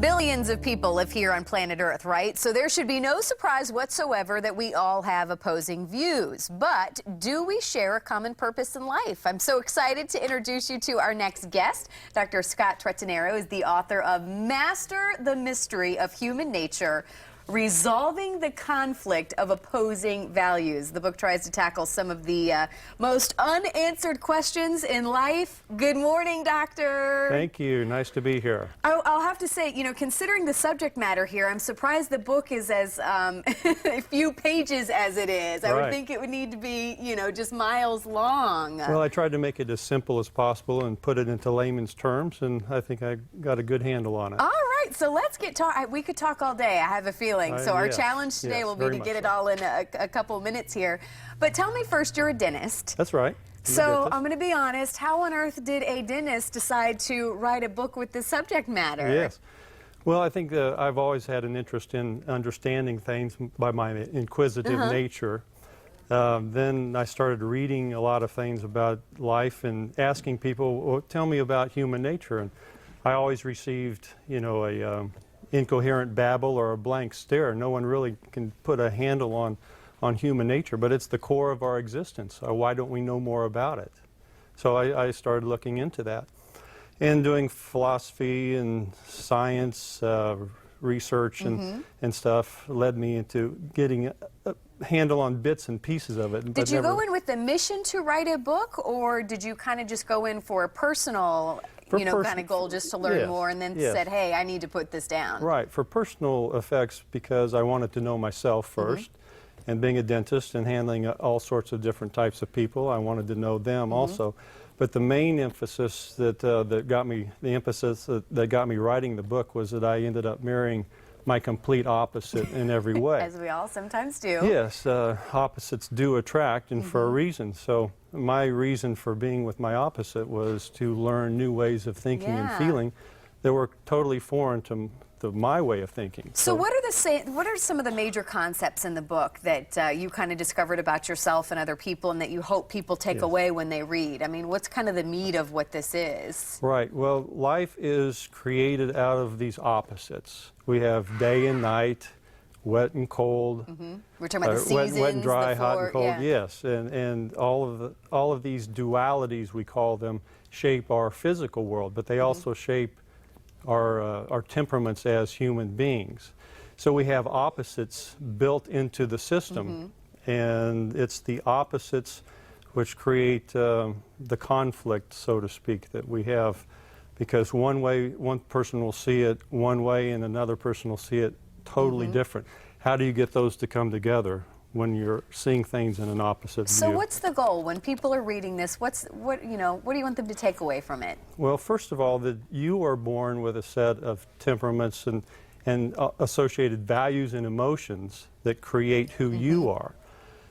Billions of people live here on planet Earth, right? So there should be no surprise whatsoever that we all have opposing views. But do we share a common purpose in life? I'm so excited to introduce you to our next guest. Dr. Scott Trettenero is the author of Master the Mystery of Human Nature, Resolving the Conflict of Opposing Values. The book tries to tackle some of the most unanswered questions in life. Good morning, Doctor. Thank you. Nice to be here. I'll have to say, you know, considering the subject matter here, I'm surprised the book is as few pages as it is. I would think it would need to be, you know, just miles long. Well, I tried to make it as simple as possible and put it into layman's terms, and I think I got a good handle on it. All right, so let's get talking. We could talk all day, I have a feeling. So our challenge today will be to get it all in a couple of minutes here. But tell me first, you're a dentist. That's right. So I'm going to be honest, how on earth did a dentist decide to write a book with this subject matter? Yes. Well, I think I've always had an interest in understanding things by my inquisitive nature. Then I started reading a lot of things about life and asking people, well, tell me about human nature. And I always received, you know, a incoherent babble or a blank stare. No one really can put a handle on human nature, but it's the core of our existence. Why don't we know more about it? So I started looking into that. And doing philosophy and science research and stuff led me into getting a handle on bits and pieces of it. Did you go in with the mission to write a book, or did you kind of just go in for a personal kind of goal, just to learn more, and then said, hey, I need to put this down? Right, for personal effects, because I wanted to know myself first. And being a dentist and handling all sorts of different types of people, I wanted to know them also. But the main emphasis that got me writing the book was that I ended up marrying my complete opposite in every way. As we all sometimes do. Yes, opposites do attract, and for a reason. So my reason for being with my opposite was to learn new ways of thinking and feeling that were totally foreign to my way of thinking. So what are some of the major concepts in the book that you kind of discovered about yourself and other people, and that you hope people take away when they read? I mean, what's kind of the meat of what this is? Right. Well, life is created out of these opposites. We have day and night, wet and cold. We're talking about the seasons, wet and dry, hot and cold. Yes, and all of these dualities, we call them, shape our physical world, but they also shape our temperaments as human beings. So we have opposites built into the system, and it's the opposites which create the conflict, so to speak, that we have, because one person will see it one way and another person will see it totally different. How do you get those to come together when you're seeing things in an opposite view? So what's the goal when people are reading this? What do you want them to take away from it? Well, first of all, that you are born with a set of temperaments and associated values and emotions that create who you are.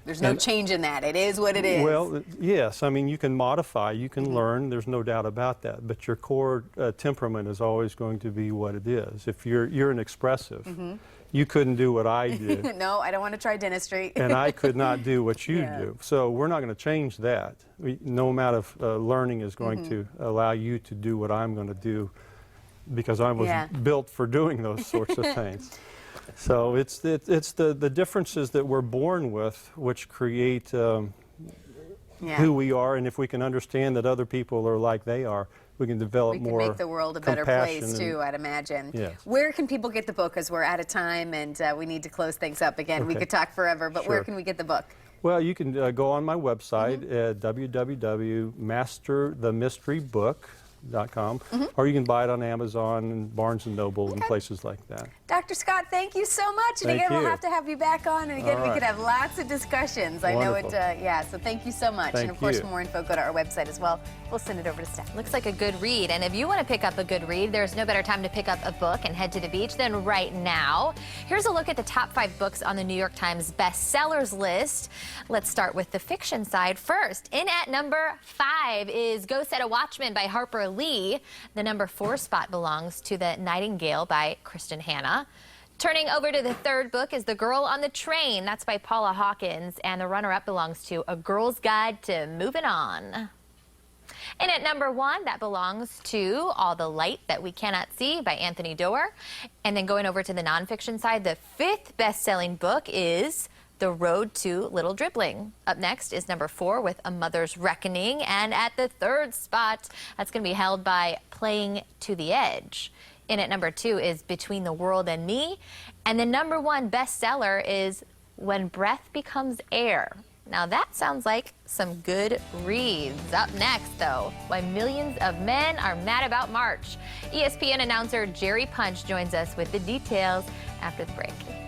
There's no change in that. It is what it is. Well, yes. I mean, you can modify, you can learn. There's no doubt about that. But your core temperament is always going to be what it is. If you're an expressive, you couldn't do what I do. No, I don't want to try dentistry. And I could not do what you do. So we're not going to change that. No amount of learning is going to allow you to do what I'm going to do, because I was built for doing those sorts of things. So it's the differences that we're born with which create who we are, and if we can understand that other people are like they are, we can develop more compassion. We can make the world a better place, too, I'd imagine. Yes. Where can people get the book? Because we're out of time, and we need to close things up again. We could talk forever, but where can we get the book? Well, you can go on my website at www.masterthemysterybook.com, or you can buy it on Amazon and Barnes & Noble and places like that. Dr. Scott, thank you so much. And Thank again, you. we'll have to have you back on, and again, we could have lots of discussions. Wonderful. I know it, so thank you so much. Thank and of course, you. for more info, go to our website as well. We'll send it over to Steph. Looks like a good read, and if you want to pick up a good read, there's no better time to pick up a book and head to the beach than right now. Here's a look at the top 5 books on the New York Times bestsellers list. Let's start with the fiction side first. In at number 5 is Go Set a Watchman by Harper Lee. The number 4 spot belongs to The Nightingale by Kristen Hanna. Turning over to the 3rd book is The Girl on the Train. That's by Paula Hawkins, and the runner-up belongs to A Girl's Guide to Moving On. And at number 1, that belongs to All the Light That We Cannot See by Anthony Doerr. And then going over to the nonfiction side, the 5th best-selling book is The Road to Little Dribbling. Up next is number 4 with A Mother's Reckoning. And at the 3rd spot, that's going to be held by Playing to the Edge. In at number 2 is Between the World and Me. And the number 1 bestseller is When Breath Becomes Air. Now that sounds like some good reads. Up next, though, why millions of men are mad about March. ESPN announcer Jerry Punch joins us with the details after the break.